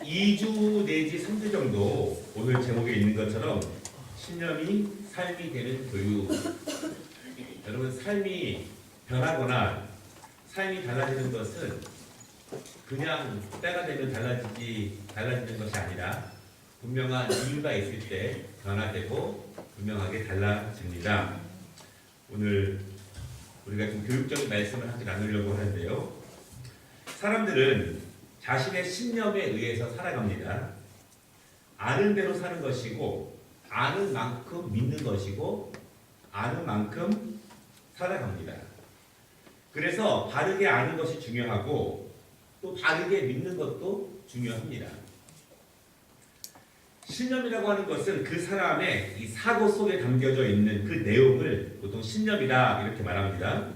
2주 내지 3주 정도 오늘 제목에 있는 것처럼 신념이 삶이 되는 교육. 여러분, 삶이 변하거나 삶이 달라지는 것은 그냥 때가 되면 달라지는 것이 아니라 분명한 이유가 있을 때 변화되고 분명하게 달라집니다. 오늘 우리가 좀 교육적인 말씀을 함께 나누려고 하는데요. 사람들은 자신의 신념에 의해서 살아갑니다. 아는 대로 사는 것이고, 아는 만큼 믿는 것이고, 아는 만큼 살아갑니다. 그래서 바르게 아는 것이 중요하고 또 바르게 믿는 것도 중요합니다. 신념이라고 하는 것은 그 사람의 이 사고 속에 담겨져 있는 그 내용을 보통 신념이다 이렇게 말합니다.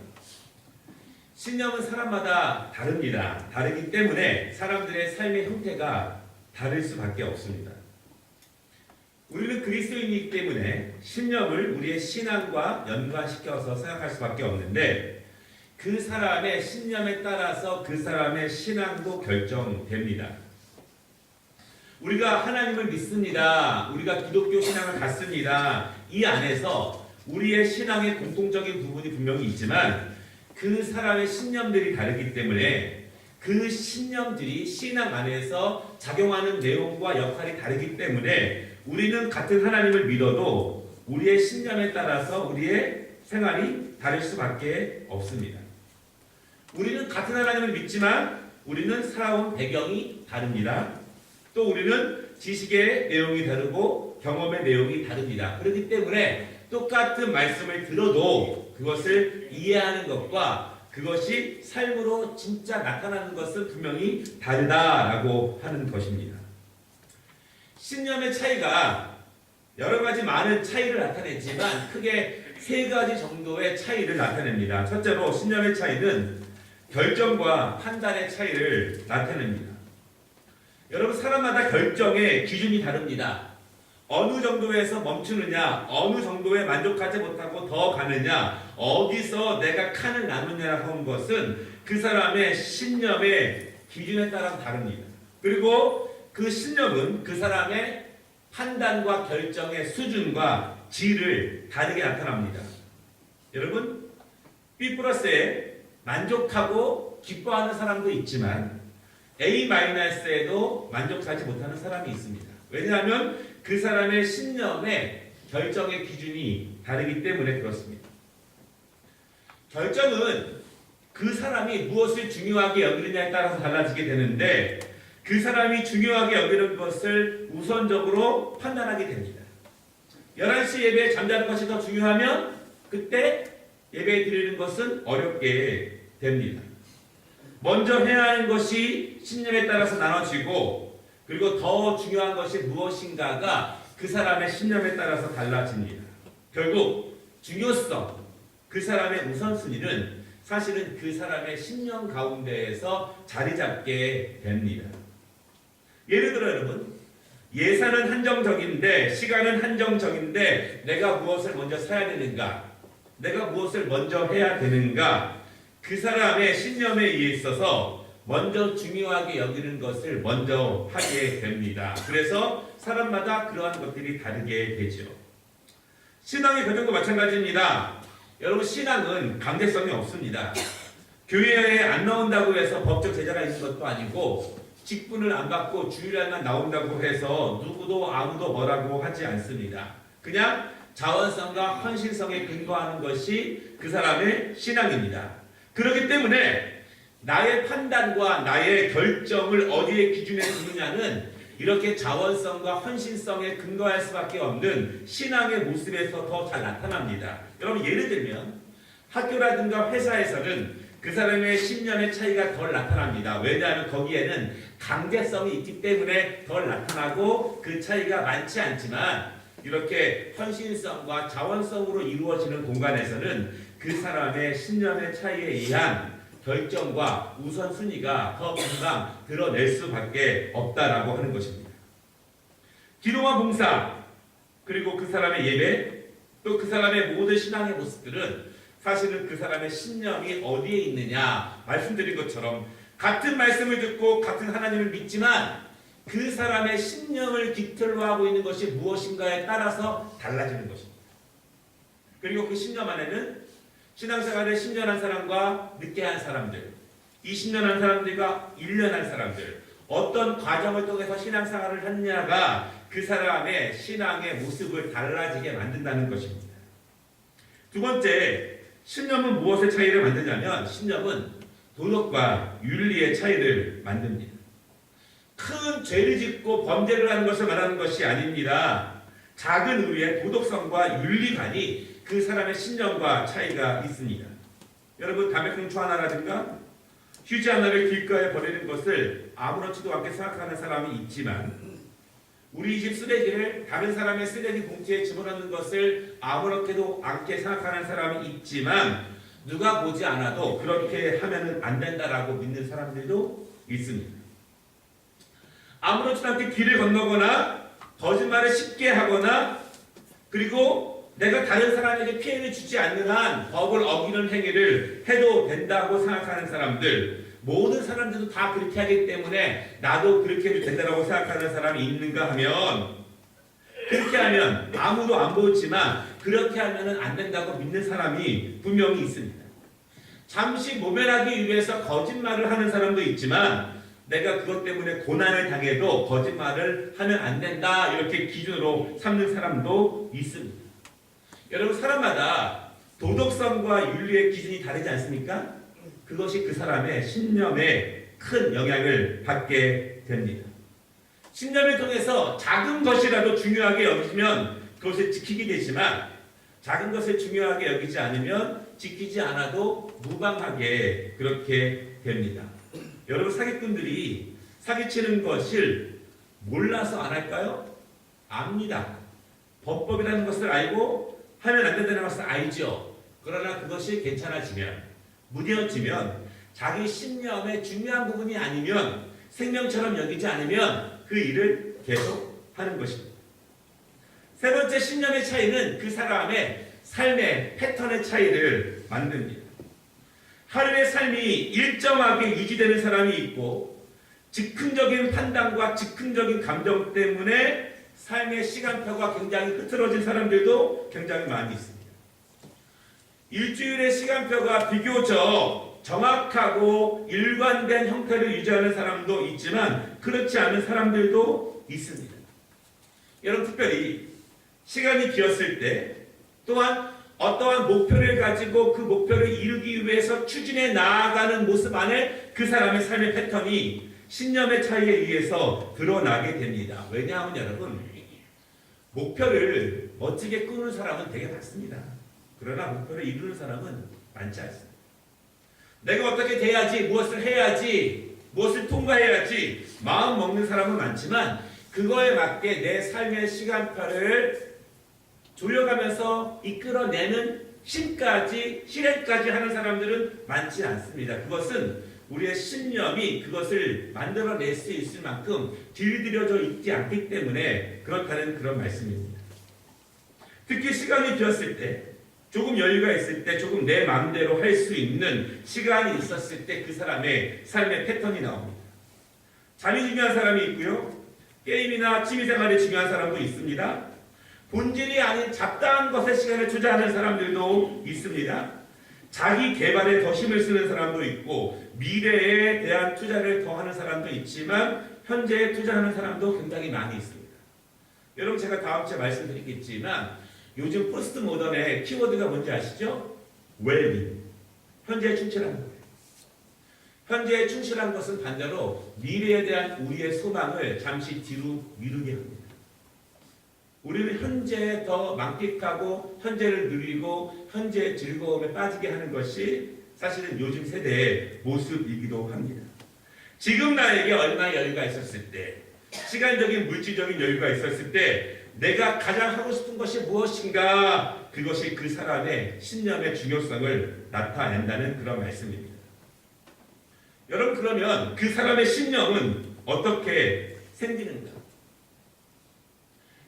신념은 사람마다 다릅니다. 다르기 때문에 사람들의 삶의 형태가 다를 수밖에 없습니다. 우리는 그리스도인이기 때문에 신념을 우리의 신앙과 연관시켜서 생각할 수밖에 없는데 그 사람의 신념에 따라서 그 사람의 신앙도 결정됩니다. 우리가 하나님을 믿습니다. 우리가 기독교 신앙을 갖습니다. 이 안에서 우리의 신앙의 공통적인 부분이 분명히 있지만 그 사람의 신념들이 다르기 때문에 그 신념들이 신앙 안에서 작용하는 내용과 역할이 다르기 때문에 우리는 같은 하나님을 믿어도 우리의 신념에 따라서 우리의 생활이 다를 수밖에 없습니다. 우리는 같은 하나님을 믿지만 우리는 살아온 배경이 다릅니다. 또 우리는 지식의 내용이 다르고 경험의 내용이 다릅니다. 그렇기 때문에 똑같은 말씀을 들어도 그것을 이해하는 것과 그것이 삶으로 진짜 나타나는 것은 분명히 다르다라고 하는 것입니다. 신념의 차이가 여러 가지 많은 차이를 나타내지만 크게 세 가지 정도의 차이를 나타냅니다. 첫째로 신념의 차이는 결정과 판단의 차이를 나타냅니다. 여러분, 사람마다 결정의 기준이 다릅니다. 어느 정도에서 멈추느냐, 어느 정도에 만족하지 못하고 더 가느냐, 어디서 내가 칸을 나누느냐 하는 것은 그 사람의 신념의 기준에 따라 다릅니다. 그리고 그 신념은 그 사람의 판단과 결정의 수준과 질을 다르게 나타납니다. 여러분, B+에 만족하고 기뻐하는 사람도 있지만 A-에도 만족하지 못하는 사람이 있습니다. 왜냐하면 그 사람의 신념의 결정의 기준이 다르기 때문에 그렇습니다. 결정은 그 사람이 무엇을 중요하게 여기느냐에 따라서 달라지게 되는데 그 사람이 중요하게 여기는 것을 우선적으로 판단하게 됩니다. 11시 예배에 잠자는 것이 더 중요하면 그때 예배 드리는 것은 어렵게 됩니다. 먼저 해야 하는 것이 신념에 따라서 나눠지고 그리고 더 중요한 것이 무엇인가가 그 사람의 신념에 따라서 달라집니다. 결국 중요성, 그 사람의 우선순위는 사실은 그 사람의 신념 가운데에서 자리 잡게 됩니다. 예를 들어 여러분, 예산은 한정적인데 시간은 한정적인데 내가 무엇을 먼저 사야 되는가, 내가 무엇을 먼저 해야 되는가, 그 사람의 신념에 의해 있어서 먼저 중요하게 여기는 것을 먼저 하게 됩니다. 그래서 사람마다 그러한 것들이 다르게 되죠. 신앙의 과정도 마찬가지입니다. 여러분, 신앙은 강제성이 없습니다. 교회에 안 나온다고 해서 법적 제자가 있는 것도 아니고 직분을 안 받고 주일날만 나온다고 해서 누구도 아무도 뭐라고 하지 않습니다. 그냥 자원성과 헌신성에 근거하는 것이 그 사람의 신앙입니다. 그렇기 때문에 나의 판단과 나의 결정을 어디에 기준에 두느냐는 이렇게 자원성과 헌신성에 근거할 수밖에 없는 신앙의 모습에서 더 잘 나타납니다. 여러분, 예를 들면 학교라든가 회사에서는 그 사람의 신념의 차이가 덜 나타납니다. 왜냐하면 거기에는 강제성이 있기 때문에 덜 나타나고 그 차이가 많지 않지만 이렇게 헌신성과 자원성으로 이루어지는 공간에서는 그 사람의 신념의 차이에 의한 결정과 우선순위가 더 금방 드러낼 수밖에 없다라고 하는 것입니다. 기도와 봉사, 그리고 그 사람의 예배, 또 그 사람의 모든 신앙의 모습들은 사실은 그 사람의 신념이 어디에 있느냐 말씀드린 것처럼 같은 말씀을 듣고 같은 하나님을 믿지만 그 사람의 신념을 깃털로 하고 있는 것이 무엇인가에 따라서 달라지는 것입니다. 그리고 그 신념 안에는 신앙생활을 10년 한 사람과 늦게 한 사람들, 20년 한 사람들과 1년 한 사람들, 어떤 과정을 통해서 신앙생활을 했냐가 그 사람의 신앙의 모습을 달라지게 만든다는 것입니다. 두 번째, 신념은 무엇의 차이를 만드냐면 신념은 도덕과 윤리의 차이를 만듭니다. 큰 죄를 짓고 범죄를 하는 것을 말하는 것이 아닙니다. 작은 우리의 도덕성과 윤리관이 그 사람의 신념과 차이가 있습니다. 여러분, 담배꽁초 하나라든가 휴지 하나를 길가에 버리는 것을 아무렇지도 않게 생각하는 사람이 있지만 우리 집 쓰레기를 다른 사람의 쓰레기 봉투에 집어넣는 것을 아무렇게도 않게 생각하는 사람이 있지만 누가 보지 않아도 그렇게 하면 안 된다라고 믿는 사람들도 있습니다. 아무렇지도 않게 길을 건너거나 거짓말을 쉽게 하거나 그리고 내가 다른 사람에게 피해를 주지 않는 한 법을 어기는 행위를 해도 된다고 생각하는 사람들, 모든 사람들도 다 그렇게 하기 때문에 나도 그렇게 해도 된다고 생각하는 사람이 있는가 하면 그렇게 하면 아무도 안 보지만 그렇게 하면 안 된다고 믿는 사람이 분명히 있습니다. 잠시 모면하기 위해서 거짓말을 하는 사람도 있지만 내가 그것 때문에 고난을 당해도 거짓말을 하면 안 된다 이렇게 기준으로 삼는 사람도 있습니다. 여러분, 사람마다 도덕성과 윤리의 기준이 다르지 않습니까? 그것이 그 사람의 신념에 큰 영향을 받게 됩니다. 신념을 통해서 작은 것이라도 중요하게 여기면 그것을 지키게 되지만 작은 것을 중요하게 여기지 않으면 지키지 않아도 무방하게 그렇게 됩니다. 여러분, 사기꾼들이 사기치는 것을 몰라서 안 할까요? 압니다. 법법이라는 것을 알고 하면 안 된다는 것을 알죠. 그러나 그것이 괜찮아지면, 무뎌지면, 자기 신념의 중요한 부분이 아니면, 생명처럼 여기지 않으면 그 일을 계속 하는 것입니다. 세 번째, 신념의 차이는 그 사람의 삶의 패턴의 차이를 만듭니다. 하루의 삶이 일정하게 유지되는 사람이 있고 즉흥적인 판단과 즉흥적인 감정 때문에 삶의 시간표가 굉장히 흐트러진 사람들도 굉장히 많이 있습니다. 일주일의 시간표가 비교적 정확하고 일관된 형태를 유지하는 사람도 있지만 그렇지 않은 사람들도 있습니다. 여러분, 특별히 시간이 비었을 때 또한 어떠한 목표를 가지고 그 목표를 이루기 위해서 추진해 나아가는 모습 안에 그 사람의 삶의 패턴이 신념의 차이에 의해서 드러나게 됩니다. 왜냐하면 여러분, 목표를 멋지게 꾸는 사람은 되게 많습니다. 그러나 목표를 이루는 사람은 많지 않습니다. 내가 어떻게 돼야지, 무엇을 해야지, 무엇을 통과해야지 마음 먹는 사람은 많지만 그거에 맞게 내 삶의 시간표를 조여가면서 이끌어내는 실행까지 하는 사람들은 많지 않습니다. 그것은 우리의 신념이 그것을 만들어낼 수 있을 만큼 길들여져 있지 않기 때문에 그렇다는 그런 말씀입니다. 특히 시간이 비었을 때, 조금 여유가 있을 때, 조금 내 마음대로 할 수 있는 시간이 있었을 때 그 사람의 삶의 패턴이 나옵니다. 잠이 중요한 사람이 있고요. 게임이나 취미생활이 중요한 사람도 있습니다. 본질이 아닌 잡다한 것에 시간을 투자하는 사람들도 있습니다. 자기 개발에 더 힘을 쓰는 사람도 있고 미래에 대한 투자를 더 하는 사람도 있지만 현재에 투자하는 사람도 굉장히 많이 있습니다. 여러분, 제가 다음 주에 말씀드리겠지만 요즘 포스트 모던의 키워드가 뭔지 아시죠? 웰빙. 현재에 충실한 거예요. 현재에 충실한 것은 반대로 미래에 대한 우리의 소망을 잠시 뒤로 미루게 합니다. 우리는 현재에 더 만끽하고 현재를 누리고 현재의 즐거움에 빠지게 하는 것이 사실은 요즘 세대의 모습이기도 합니다. 지금 나에게 얼마의 여유가 있었을 때, 시간적인 물질적인 여유가 있었을 때 내가 가장 하고 싶은 것이 무엇인가, 그것이 그 사람의 신념의 중요성을 나타낸다는 그런 말씀입니다. 여러분, 그러면 그 사람의 신념은 어떻게 생기는가?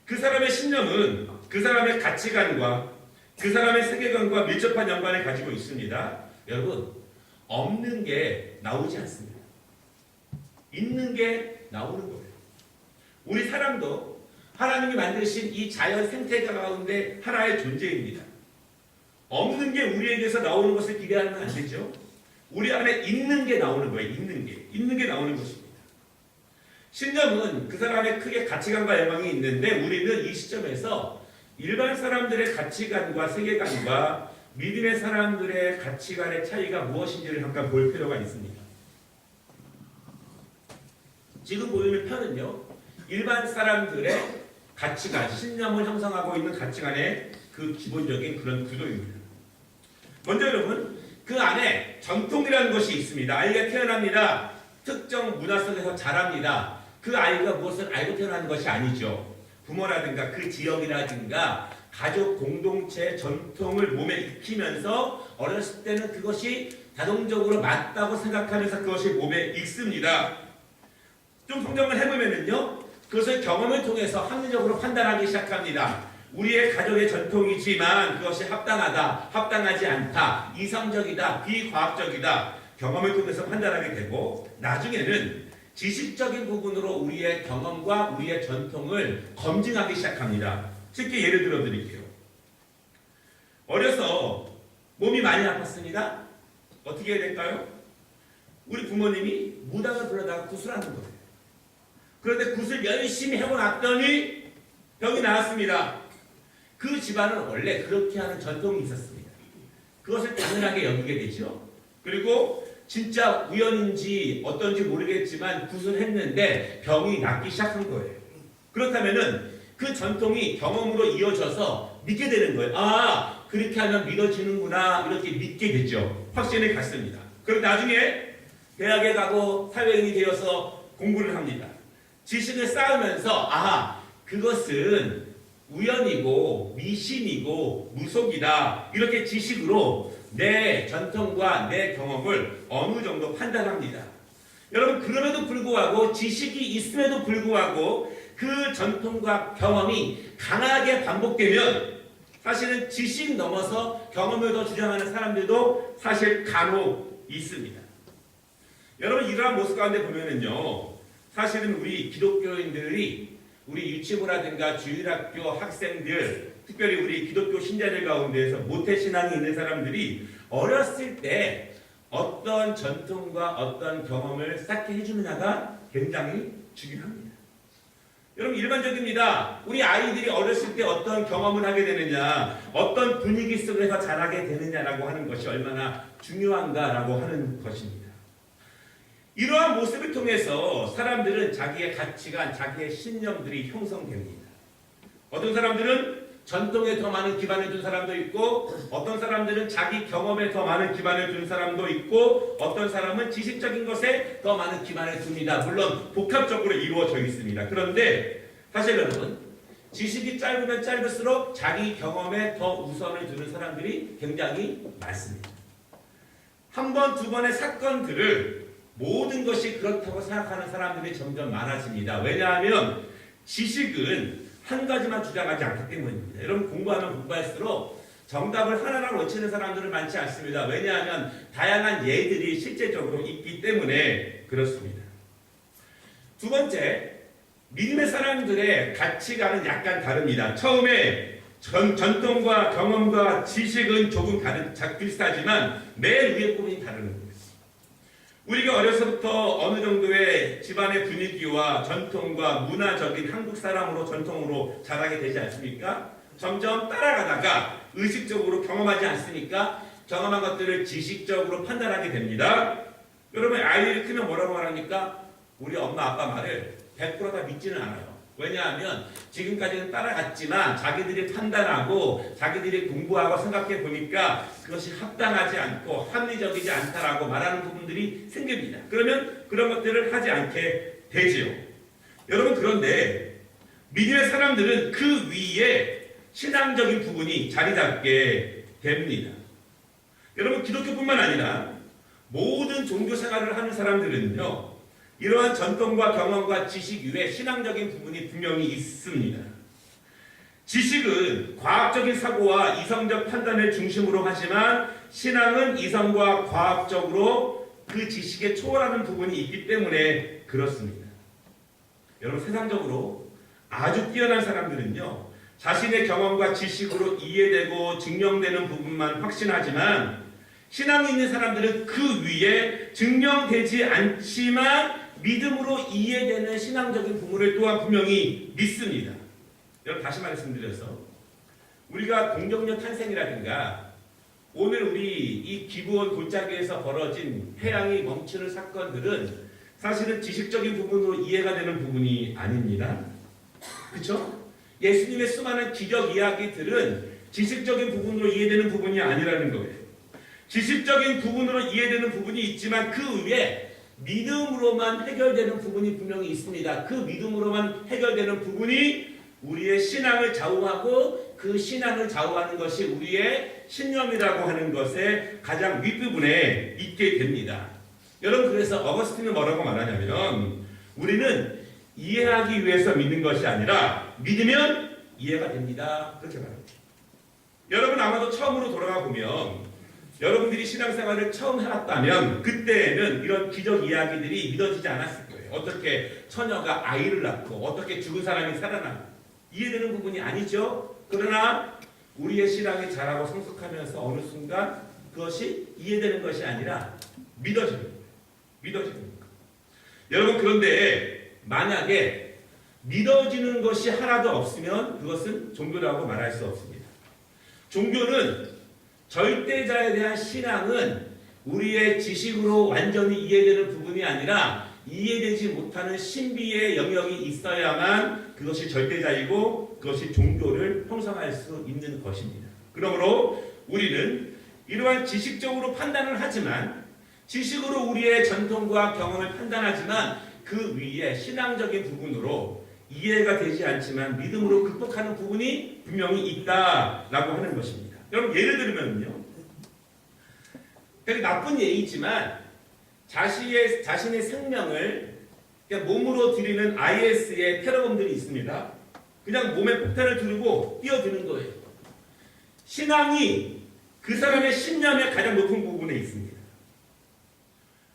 그 사람의 신념은 그 사람의 가치관과 그 사람의 세계관과 밀접한 연관을 가지고 있습니다. 여러분, 없는 게 나오지 않습니다. 있는 게 나오는 거예요. 우리 사람도 하나님이 만드신 이 자연 생태 가운데 하나의 존재입니다. 없는 게 우리에게서 나오는 것을 기대하면 안 되죠. 우리 안에 있는 게 나오는 거예요. 있는 게 나오는 것입니다. 신념은 그 사람의 크게 가치관과 열망이 있는데 우리는 이 시점에서 일반 사람들의 가치관과 세계관과 믿음의 사람들의 가치관의 차이가 무엇인지를 잠깐 볼 필요가 있습니다. 지금 보이는 편은요, 일반 사람들의 가치관, 신념을 형성하고 있는 가치관의 그 기본적인 그런 구조입니다. 먼저 여러분, 그 안에 전통이라는 것이 있습니다. 아이가 태어납니다. 특정 문화 속에서 자랍니다. 그 아이가 무엇을 알고 태어나는 것이 아니죠. 부모라든가 그 지역이라든가 가족 공동체 전통을 몸에 익히면서 어렸을 때는 그것이 자동적으로 맞다고 생각하면서 그것이 몸에 익습니다. 좀 성장을 해보면요, 그것을 경험을 통해서 합리적으로 판단하기 시작합니다. 우리의 가족의 전통이지만 그것이 합당하다, 합당하지 않다, 이성적이다, 비과학적이다, 경험을 통해서 판단하게 되고 나중에는 지식적인 부분으로 우리의 경험과 우리의 전통을 검증하기 시작합니다. 쉽게 예를 들어 드릴게요. 어려서 몸이 많이 아팠습니다. 어떻게 해야 될까요? 우리 부모님이 무당을 불러다가 구슬하는 거예요. 그런데 구슬 열심히 해보놨더니 병이 나았습니다. 그 집안은 원래 그렇게 하는 전통이 있었습니다. 그것을 당연하게 여기게 되죠. 그리고 진짜 우연인지 어떤지 모르겠지만 구슬했는데 병이 낫기 시작한 거예요. 그렇다면은 그 전통이 경험으로 이어져서 믿게 되는 거예요. 아, 그렇게 하면 믿어지는구나, 이렇게 믿게 되죠. 확신을 갖습니다. 그리고 나중에 대학에 가고 사회인이 되어서 공부를 합니다. 지식을 쌓으면서 그것은 우연이고 미신이고 무속이다, 이렇게 지식으로 내 전통과 내 경험을 어느 정도 판단합니다. 여러분, 그럼에도 불구하고 지식이 있음에도 불구하고 그 전통과 경험이 강하게 반복되면 사실은 지식 넘어서 경험을 더 주장하는 사람들도 사실 간혹 있습니다. 여러분, 이러한 모습 가운데 보면은요, 사실은 우리 기독교인들이 우리 유치부라든가 주일학교 학생들, 특별히 우리 기독교 신자들 가운데에서 모태신앙이 있는 사람들이 어렸을 때 어떤 전통과 어떤 경험을 쌓게 해주느냐가 굉장히 중요합니다. 여러분, 일반적입니다. 우리 아이들이 어렸을 때 어떤 경험을 하게 되느냐, 어떤 분위기 속에서 자라게 되느냐라고 하는 것이 얼마나 중요한가라고 하는 것입니다. 이러한 모습을 통해서 사람들은 자기의 가치관, 자기의 신념들이 형성됩니다. 어떤 사람들은 전통에 더 많은 기반을 둔 사람도 있고, 어떤 사람들은 자기 경험에 더 많은 기반을 둔 사람도 있고, 어떤 사람은 지식적인 것에 더 많은 기반을 둡니다. 물론 복합적으로 이루어져 있습니다. 그런데 사실 여러분, 지식이 짧으면 짧을수록 자기 경험에 더 우선을 두는 사람들이 굉장히 많습니다. 한 번, 두 번의 사건들을 모든 것이 그렇다고 생각하는 사람들이 점점 많아집니다. 왜냐하면 지식은 한 가지만 주장하지 않기 때문입니다. 여러분, 공부하면 공부할수록 정답을 하나로 외치는 사람들은 많지 않습니다. 왜냐하면 다양한 예들이 실제적으로 있기 때문에 그렇습니다. 두 번째, 믿음의 사람들의 가치관은 약간 다릅니다. 처음에 전통과 경험과 지식은 조금 비슷하지만 맨 위에 부분이 다른 겁니다. 우리가 어려서부터 어느 정도의 집안의 분위기와 전통과 문화적인 한국 사람으로 전통으로 자라게 되지 않습니까? 점점 따라가다가 의식적으로 경험하지 않습니까? 경험한 것들을 지식적으로 판단하게 됩니다. 여러분, 아이들이 크면 뭐라고 말합니까? 우리 엄마 아빠 말을 100% 다 믿지는 않아요. 왜냐하면 지금까지는 따라갔지만 자기들이 판단하고 자기들이 공부하고 생각해 보니까 그것이 합당하지 않고 합리적이지 않다라고 말하는 부분들이 생깁니다. 그러면 그런 것들을 하지 않게 되지요. 여러분, 그런데 믿음의 사람들은 그 위에 신앙적인 부분이 자리 잡게 됩니다. 여러분, 기독교뿐만 아니라 모든 종교 생활을 하는 사람들은요, 이러한 전통과 경험과 지식 위에 신앙적인 부분이 분명히 있습니다. 지식은 과학적인 사고와 이성적 판단을 중심으로 하지만 신앙은 이성과 과학적으로 그 지식에 초월하는 부분이 있기 때문에 그렇습니다. 여러분, 세상적으로 아주 뛰어난 사람들은요, 자신의 경험과 지식으로 이해되고 증명되는 부분만 확신하지만, 신앙이 있는 사람들은 그 위에 증명되지 않지만 믿음으로 이해되는 신앙적인 부분을 또한 분명히 믿습니다. 여러분, 다시 말씀드려서 우리가 동정녀 탄생이라든가 오늘 우리 이 기부원 골짜기에서 벌어진 태양이 멈추는 사건들은 사실은 지식적인 부분으로 이해가 되는 부분이 아닙니다. 그렇죠? 예수님의 수많은 기적 이야기들은 지식적인 부분으로 이해되는 부분이 아니라는 거예요. 지식적인 부분으로 이해되는 부분이 있지만 그 위에 믿음으로만 해결되는 부분이 분명히 있습니다. 그 믿음으로만 해결되는 부분이 우리의 신앙을 좌우하고 그 신앙을 좌우하는 것이 우리의 신념이라고 하는 것의 가장 윗부분에 있게 됩니다. 여러분, 그래서 어거스틴은 뭐라고 말하냐면 우리는 이해하기 위해서 믿는 것이 아니라 믿으면 이해가 됩니다. 그렇게 말합니다. 여러분, 아마도 처음으로 돌아가 보면 여러분들이 신앙생활을 처음 해왔다면 그때에는 이런 기적 이야기들이 믿어지지 않았을 거예요. 어떻게 처녀가 아이를 낳고 어떻게 죽은 사람이 살아나고 이해되는 부분이 아니죠. 그러나 우리의 신앙이 자라고 성숙하면서 어느 순간 그것이 이해되는 것이 아니라 믿어지는 거예요. 믿어지는 거예요. 여러분, 그런데 만약에 믿어지는 것이 하나도 없으면 그것은 종교라고 말할 수 없습니다. 종교는 절대자에 대한 신앙은 우리의 지식으로 완전히 이해되는 부분이 아니라 이해되지 못하는 신비의 영역이 있어야만 그것이 절대자이고 그것이 종교를 형성할 수 있는 것입니다. 그러므로 우리는 이러한 지식적으로 판단을 하지만 지식으로 우리의 전통과 경험을 판단하지만 그 위에 신앙적인 부분으로 이해가 되지 않지만 믿음으로 극복하는 부분이 분명히 있다라고 하는 것입니다. 여러분, 예를 들면요, 되게 나쁜 예이지만 자신의 생명을 몸으로 들이는 IS의 테러범들이 있습니다. 그냥 몸에 폭탄을 두르고 뛰어드는 거예요. 신앙이 그 사람의 신념의 가장 높은 부분에 있습니다.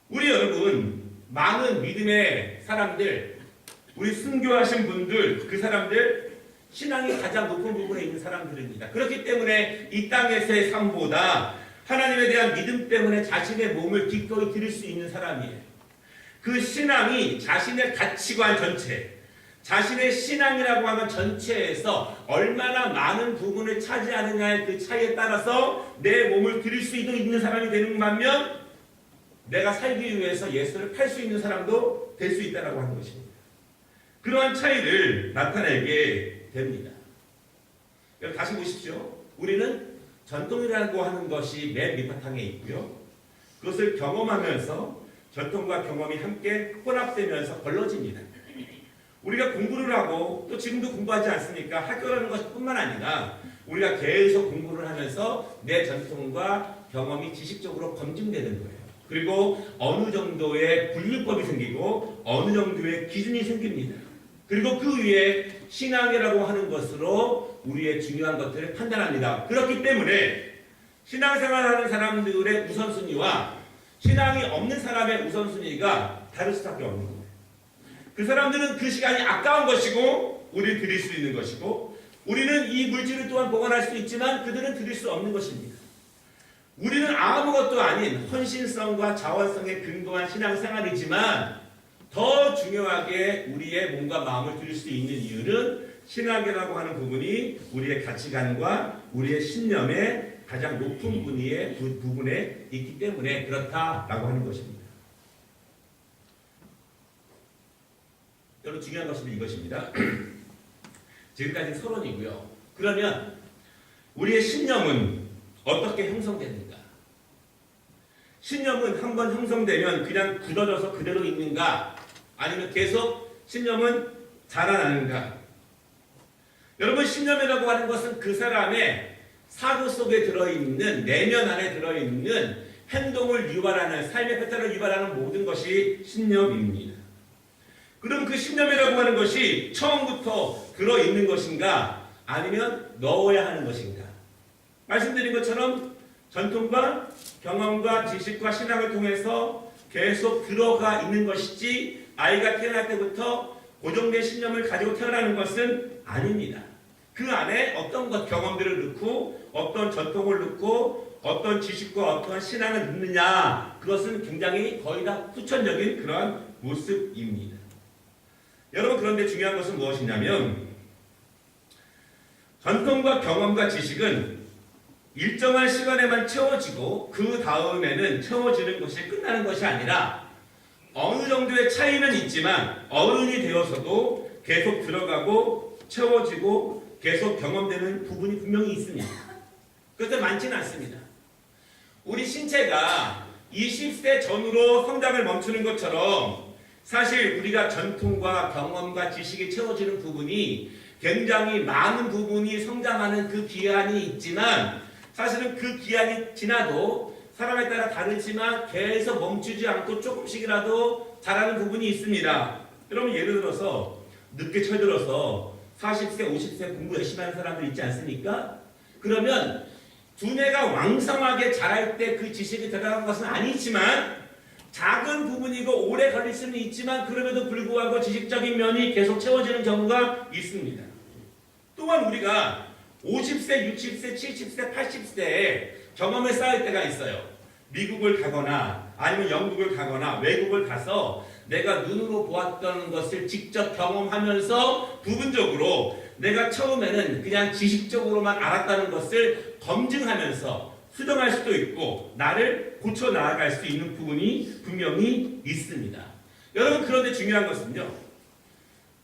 우리 여러분, 많은 믿음의 사람들, 우리 순교하신 분들, 그 사람들 신앙이 가장 높은 부분에 있는 사람들입니다. 그렇기 때문에 이 땅에서의 삶보다 하나님에 대한 믿음 때문에 자신의 몸을 기꺼이 드릴 수 있는 사람이에요. 그 신앙이 자신의 가치관 전체, 자신의 신앙이라고 하는 전체에서 얼마나 많은 부분을 차지하느냐의 그 차이에 따라서 내 몸을 드릴 수 있는 사람이 되는 반면 내가 살기 위해서 예수를 팔 수 있는 사람도 될 수 있다고 하는 것입니다. 그러한 차이를 나타내게 됩니다. 여러분, 다시 보십시오. 우리는 전통이라고 하는 것이 맨 밑바탕에 있고요. 그것을 경험하면서 전통과 경험이 함께 혼합되면서 벌어집니다. 우리가 공부를 하고 또 지금도 공부하지 않습니까? 학교라는 것뿐만 아니라 우리가 계속 공부를 하면서 내 전통과 경험이 지식적으로 검증되는 거예요. 그리고 어느 정도의 분류법이 생기고 어느 정도의 기준이 생깁니다. 그리고 그 위에 신앙이라고 하는 것으로 우리의 중요한 것들을 판단합니다. 그렇기 때문에 신앙생활하는 사람들의 우선순위와 신앙이 없는 사람의 우선순위가 다를 수밖에 없는 거예요. 그 사람들은 그 시간이 아까운 것이고 우리를 드릴 수 있는 것이고 우리는 이 물질을 또한 보관할 수 있지만 그들은 드릴 수 없는 것입니다. 우리는 아무것도 아닌 헌신성과 자원성에 근거한 신앙생활이지만 더 중요하게 우리의 몸과 마음을 드릴 수 있는 이유는 신앙이라고 하는 부분이 우리의 가치관과 우리의 신념의 가장 높은 부분에 있기 때문에 그렇다라고 하는 것입니다. 여러분, 중요한 것은 이것입니다. 지금까지 서론이고요. 그러면 우리의 신념은 어떻게 형성되는가? 신념은 한번 형성되면 그냥 굳어져서 그대로 있는가? 아니면 계속 신념은 자라나는가? 여러분, 신념이라고 하는 것은 그 사람의 사고 속에 들어있는, 내면 안에 들어있는 행동을 유발하는, 삶의 패턴을 유발하는 모든 것이 신념입니다. 그럼 그 신념이라고 하는 것이 처음부터 들어있는 것인가? 아니면 넣어야 하는 것인가? 말씀드린 것처럼 전통과 경험과 지식과 신앙을 통해서 계속 들어가 있는 것이지 아이가 태어날 때부터 고정된 신념을 가지고 태어나는 것은 아닙니다. 그 안에 어떤 것 경험들을 넣고 어떤 전통을 넣고 어떤 지식과 어떤 신앙을 넣느냐, 그것은 굉장히 거의 다 후천적인 그러한 모습입니다. 여러분, 그런데 중요한 것은 무엇이냐면 전통과 경험과 지식은 일정한 시간에만 채워지고 그 다음에는 채워지는 것이 끝나는 것이 아니라 어느 정도의 차이는 있지만 어른이 되어서도 계속 들어가고 채워지고 계속 경험되는 부분이 분명히 있습니다. 그것도 많지는 않습니다. 우리 신체가 20세 전후로 성장을 멈추는 것처럼 사실 우리가 전통과 경험과 지식이 채워지는 부분이 굉장히 많은 부분이 성장하는 그 기한이 있지만 사실은 그 기한이 지나도 사람에 따라 다르지만 계속 멈추지 않고 조금씩이라도 자라는 부분이 있습니다. 여러분, 예를 들어서 늦게 철들어서 40세, 50세 공부 열심히 하는 사람들 있지 않습니까? 그러면 두뇌가 왕성하게 자랄 때 그 지식이 들어간 것은 아니지만 작은 부분이고 오래 걸릴 수는 있지만 그럼에도 불구하고 지식적인 면이 계속 채워지는 경우가 있습니다. 또한 우리가 50세, 60세, 70세, 80세에 경험을 쌓을 때가 있어요. 미국을 가거나 아니면 영국을 가거나 외국을 가서 내가 눈으로 보았던 것을 직접 경험하면서 부분적으로 내가 처음에는 그냥 지식적으로만 알았다는 것을 검증하면서 수정할 수도 있고 나를 고쳐 나아갈 수 있는 부분이 분명히 있습니다. 여러분, 그런데 중요한 것은요,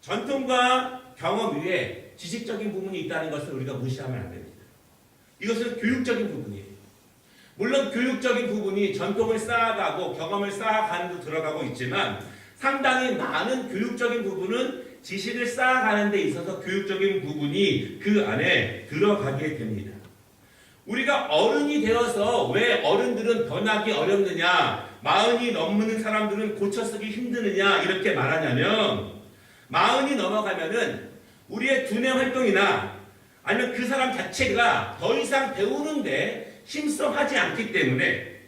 전통과 경험 위에 지식적인 부분이 있다는 것을 우리가 무시하면 안 됩니다. 이것은 교육적인 부분이에요. 물론 교육적인 부분이 전통을 쌓아가고 경험을 쌓아가는 데 들어가고 있지만 상당히 많은 교육적인 부분은 지식을 쌓아가는 데 있어서 교육적인 부분이 그 안에 들어가게 됩니다. 우리가 어른이 되어서 왜 어른들은 변하기 어렵느냐, 40이 넘는 사람들은 고쳐쓰기 힘드느냐 이렇게 말하냐면 40이 넘어가면은 우리의 두뇌 활동이나 아니면 그 사람 자체가 더 이상 배우는데 힘써하지 않기 때문에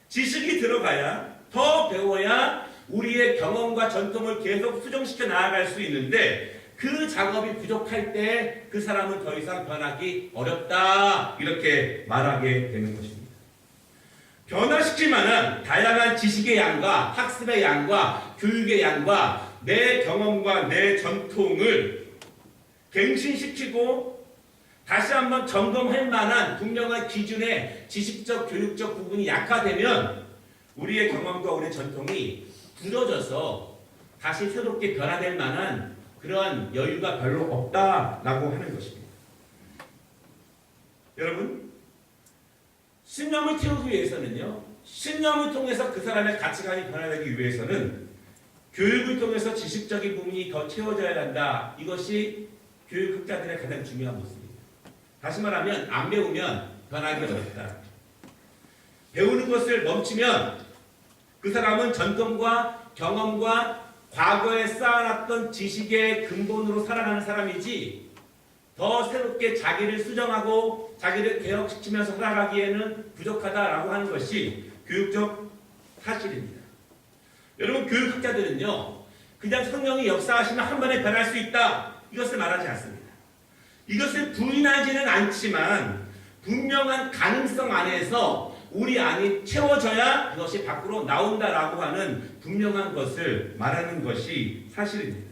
지식이 들어가야 더 배워야 우리의 경험과 전통을 계속 수정시켜 나아갈 수 있는데 그 작업이 부족할 때 그 사람은 더 이상 변하기 어렵다 이렇게 말하게 되는 것입니다. 변화시킬 만한 다양한 지식의 양과 학습의 양과 교육의 양과 내 경험과 내 전통을 갱신시키고 다시 한번 점검할 만한 분명한 기준의 지식적 교육적 부분이 약화되면 우리의 경험과 우리의 전통이 굳어져서 다시 새롭게 변화될 만한 그러한 여유가 별로 없다라고 하는 것입니다. 여러분, 신념을 태우기 위해서는요, 신념을 통해서 그 사람의 가치관이 변화되기 위해서는 교육을 통해서 지식적인 부분이 더 채워져야 한다. 이것이 교육학자들의 가장 중요한 모습입니다. 다시 말하면 안 배우면 변하기 어렵다. 배우는 것을 멈추면 그 사람은 전통과 경험과 과거에 쌓아놨던 지식의 근본으로 살아가는 사람이지 더 새롭게 자기를 수정하고 자기를 개혁시키면서 살아가기에는 부족하다라고 하는 것이 교육적 사실입니다. 여러분, 교육학자들은요, 그냥 성령이 역사하시면 한 번에 변할 수 있다 이것을 말하지 않습니다. 이것을 부인하지는 않지만 분명한 가능성 안에서 우리 안이 채워져야 그것이 밖으로 나온다라고 하는 분명한 것을 말하는 것이 사실입니다.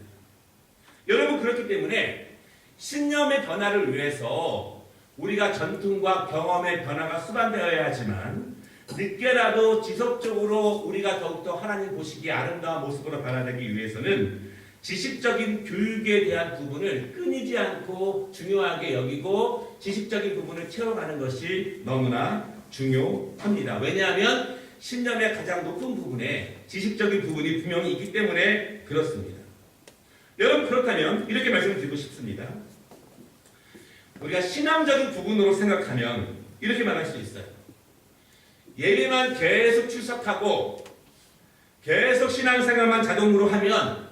여러분, 그렇기 때문에 신념의 변화를 위해서 우리가 전통과 경험의 변화가 수반되어야 하지만 늦게라도 지속적으로 우리가 더욱더 하나님 보시기에 아름다운 모습으로 변화되기 위해서는 지식적인 교육에 대한 부분을 끊이지 않고 중요하게 여기고 지식적인 부분을 채워가는 것이 너무나 중요합니다. 왜냐하면 신념의 가장 높은 부분에 지식적인 부분이 분명히 있기 때문에 그렇습니다. 여러분, 그렇다면 이렇게 말씀을 드리고 싶습니다. 우리가 신앙적인 부분으로 생각하면 이렇게 말할 수 있어요. 예배만 계속 출석하고 계속 신앙생활만 자동으로 하면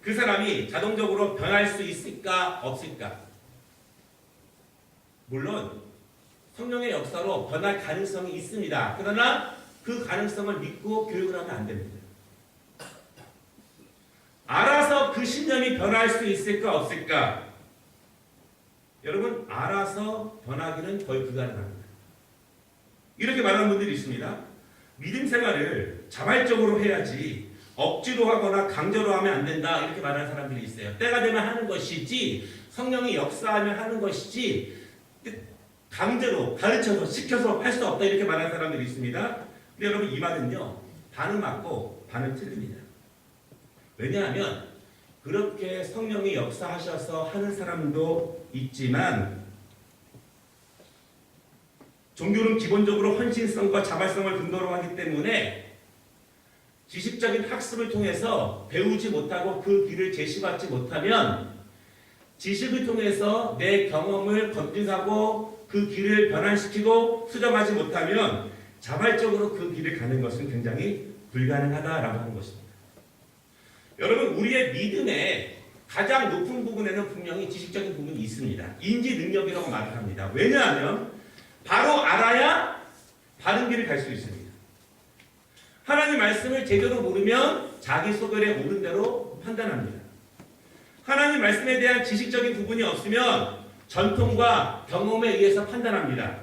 그 사람이 자동적으로 변할 수 있을까 없을까? 물론 성령의 역사로 변할 가능성이 있습니다. 그러나 그 가능성을 믿고 교육을 하면 안 됩니다. 알아서 그 신념이 변할 수 있을까 없을까? 여러분, 알아서 변하기는 거의 불가능합니다. 이렇게 말하는 분들이 있습니다. 믿음 생활을 자발적으로 해야지 억지로 하거나 강제로 하면 안 된다, 이렇게 말하는 사람들이 있어요. 때가 되면 하는 것이지, 성령이 역사하면 하는 것이지, 강제로 가르쳐서 시켜서 할 수 없다, 이렇게 말하는 사람들이 있습니다. 근데 여러분, 이 말은요, 반은 맞고 반은 틀립니다. 왜냐하면 그렇게 성령이 역사하셔서 하는 사람도 있지만, 종교는 기본적으로 헌신성과 자발성을 근거로 하기 때문에 지식적인 학습을 통해서 배우지 못하고 그 길을 제시받지 못하면, 지식을 통해서 내 경험을 검증하고 그 길을 변환시키고 수정하지 못하면 자발적으로 그 길을 가는 것은 굉장히 불가능하다라고 하는 것입니다. 여러분, 우리의 믿음의 가장 높은 부분에는 분명히 지식적인 부분이 있습니다. 인지 능력이라고 말을 합니다. 왜냐하면 바로 알아야 바른 길을 갈 수 있습니다. 하나님 말씀을 제대로 모르면 자기 소견에 옳은 대로 판단합니다. 하나님 말씀에 대한 지식적인 부분이 없으면 전통과 경험에 의해서 판단합니다.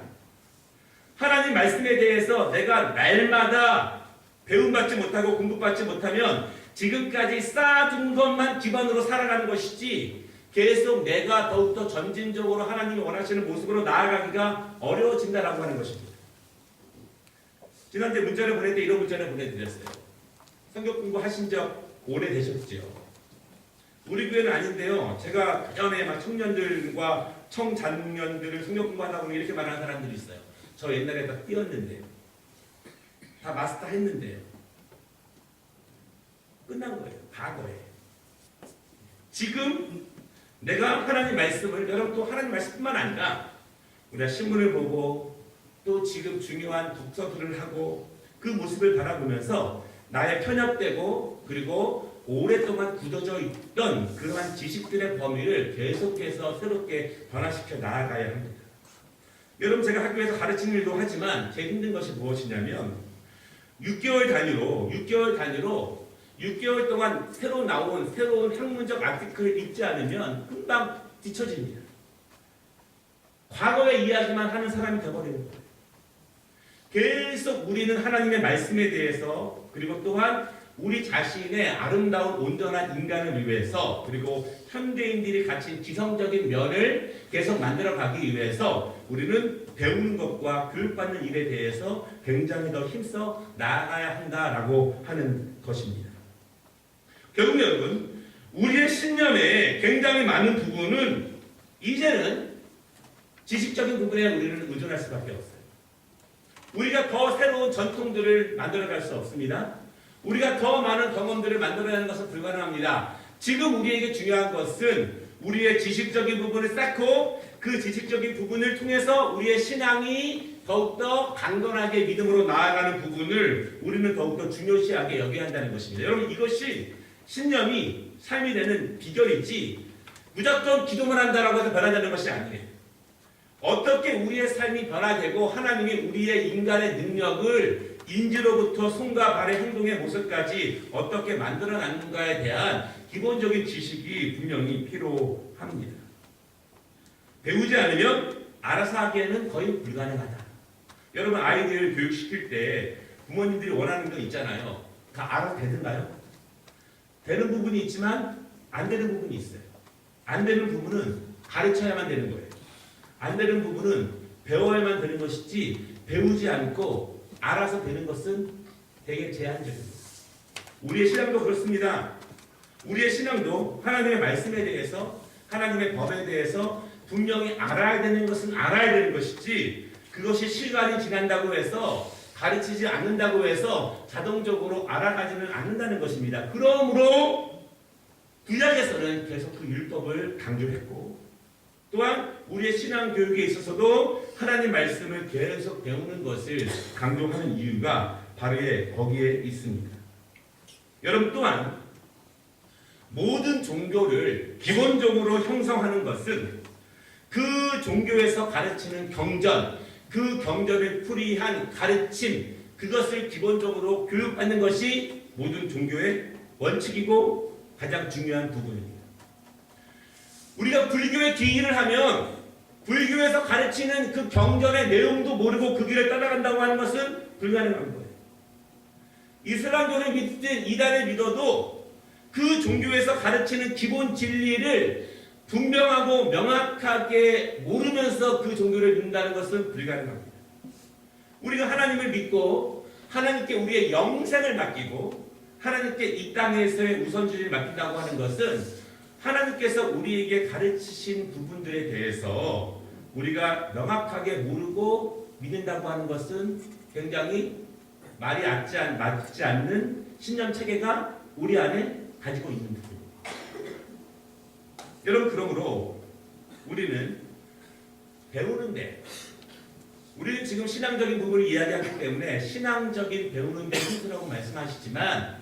하나님 말씀에 대해서 내가 날마다 배움받지 못하고 공부받지 못하면 지금까지 쌓아둔 것만 기반으로 살아가는 것이지, 계속 내가 더욱더 점진적으로 하나님이 원하시는 모습으로 나아가기가 어려워진다라고 하는 것입니다. 지난주에 문자를 보낼 때 이런 문자를 보내드렸어요. 성경 공부하신 적 오래되셨죠? 우리 교회는 아닌데요, 제가 전에 막 청년들과 청장년들을 성경 공부하다 보면 이렇게 말하는 사람들이 있어요. 저 옛날에 다 뛰었는데요, 다 마스터 했는데요, 끝난 거예요. 과거에. 지금 내가 하나님 말씀을, 여러분, 또 하나님 말씀뿐만 아니라 우리가 신문을 보고 또 지금 중요한 독서들을 하고 그 모습을 바라보면서 나의 편협되고 그리고 오랫동안 굳어져 있던 그러한 지식들의 범위를 계속해서 새롭게 변화시켜 나아가야 합니다. 여러분, 제가 학교에서 가르치는 일도 하지만 제일 힘든 것이 무엇이냐면 6개월 단위로 6개월 동안 새로 나온 새로운 학문적 아티클을 읽지 않으면 금방 뒤처집니다. 과거의 이야기만 하는 사람이 되어버리는 거예요. 계속 우리는 하나님의 말씀에 대해서, 그리고 또한 우리 자신의 아름다운 온전한 인간을 위해서, 그리고 현대인들이 갖춘 지성적인 면을 계속 만들어가기 위해서 우리는 배우는 것과 교육받는 일에 대해서 굉장히 더 힘써 나아가야 한다라고 하는 것입니다. 결국 여러분, 우리의 신념의 굉장히 많은 부분은 이제는 지식적인 부분에 우리는 의존할 수밖에 없어요. 우리가 더 새로운 전통들을 만들어갈 수 없습니다. 우리가 더 많은 경험들을 만들어내는 것은 불가능합니다. 지금 우리에게 중요한 것은 우리의 지식적인 부분을 쌓고 그 지식적인 부분을 통해서 우리의 신앙이 더욱더 강건하게 믿음으로 나아가는 부분을 우리는 더욱더 중요시하게 여겨야 한다는 것입니다. 여러분, 이것이 신념이 삶이 되는 비결이지 무조건 기도만 한다라고 해서 변화되는 것이 아니에요. 어떻게 우리의 삶이 변화되고 하나님이 우리의 인간의 능력을 인지로부터 손과 발의 행동의 모습까지 어떻게 만들어놨는가에 대한 기본적인 지식이 분명히 필요합니다. 배우지 않으면 알아서 하기에는 거의 불가능하다. 여러분, 아이들 교육시킬 때 부모님들이 원하는 거 있잖아요. 다 알아서 되든가요? 되는 부분이 있지만 안 되는 부분이 있어요. 안 되는 부분은 가르쳐야만 되는 거예요. 안 되는 부분은 배워야만 되는 것이지 배우지 않고 알아서 되는 것은 되게 제한적입니다. 우리의 신앙도 그렇습니다. 우리의 신앙도 하나님의 말씀에 대해서, 하나님의 법에 대해서 분명히 알아야 되는 것은 알아야 되는 것이지, 그것이 시간이 지난다고 해서 가르치지 않는다고 해서 자동적으로 알아가지는 않는다는 것입니다. 그러므로 구약에서는 계속 그 율법을 강조했고, 또한 우리의 신앙 교육에 있어서도 하나님 말씀을 계속 배우는 것을 강조하는 이유가 바로 거기에 있습니다. 여러분, 또한 모든 종교를 기본적으로 형성하는 것은 그 종교에서 가르치는 경전, 그 경전을 풀이한 가르침, 그것을 기본적으로 교육받는 것이 모든 종교의 원칙이고 가장 중요한 부분입니다. 우리가 불교에 귀의를 하면 불교에서 가르치는 그 경전의 내용도 모르고 그 길을 따라간다고 하는 것은 불가능한 거예요. 이슬람교를 믿든 이단을 믿어도 그 종교에서 가르치는 기본 진리를 분명하고 명확하게 모르면서 그 종교를 믿는다는 것은 불가능합니다. 우리가 하나님을 믿고 하나님께 우리의 영생을 맡기고 하나님께 이 땅에서의 우선순위를 맡긴다고 하는 것은 하나님께서 우리에게 가르치신 부분들에 대해서 우리가 명확하게 모르고 믿는다고 하는 것은 굉장히 말이 맞지 않는 신념 체계가 우리 안에 가지고 있는 부분입니다. 여러분, 그러므로 우리는 배우는데, 우리는 지금 신앙적인 부분을 이야기하기 때문에 신앙적인 배우는데 힘들다고 말씀하시지만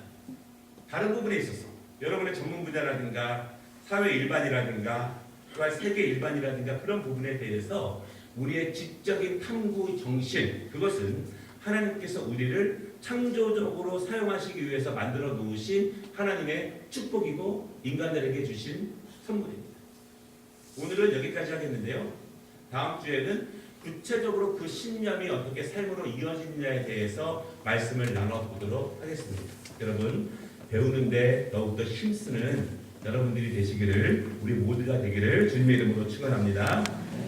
다른 부분에 있어서 여러분의 전문 분야라든가 사회 일반이라든가 또한 세계 일반이라든가 그런 부분에 대해서 우리의 지적인 탐구 정신, 그것은 하나님께서 우리를 창조적으로 사용하시기 위해서 만들어 놓으신 하나님의 축복이고 인간들에게 주신 선물입니다. 오늘은 여기까지 하겠는데요. 다음 주에는 구체적으로 그 신념이 어떻게 삶으로 이어지느냐에 대해서 말씀을 나눠보도록 하겠습니다. 여러분, 배우는데 더욱더 힘쓰는 여러분들이 되시기를, 우리 모두가 되기를 주님의 이름으로 축원합니다.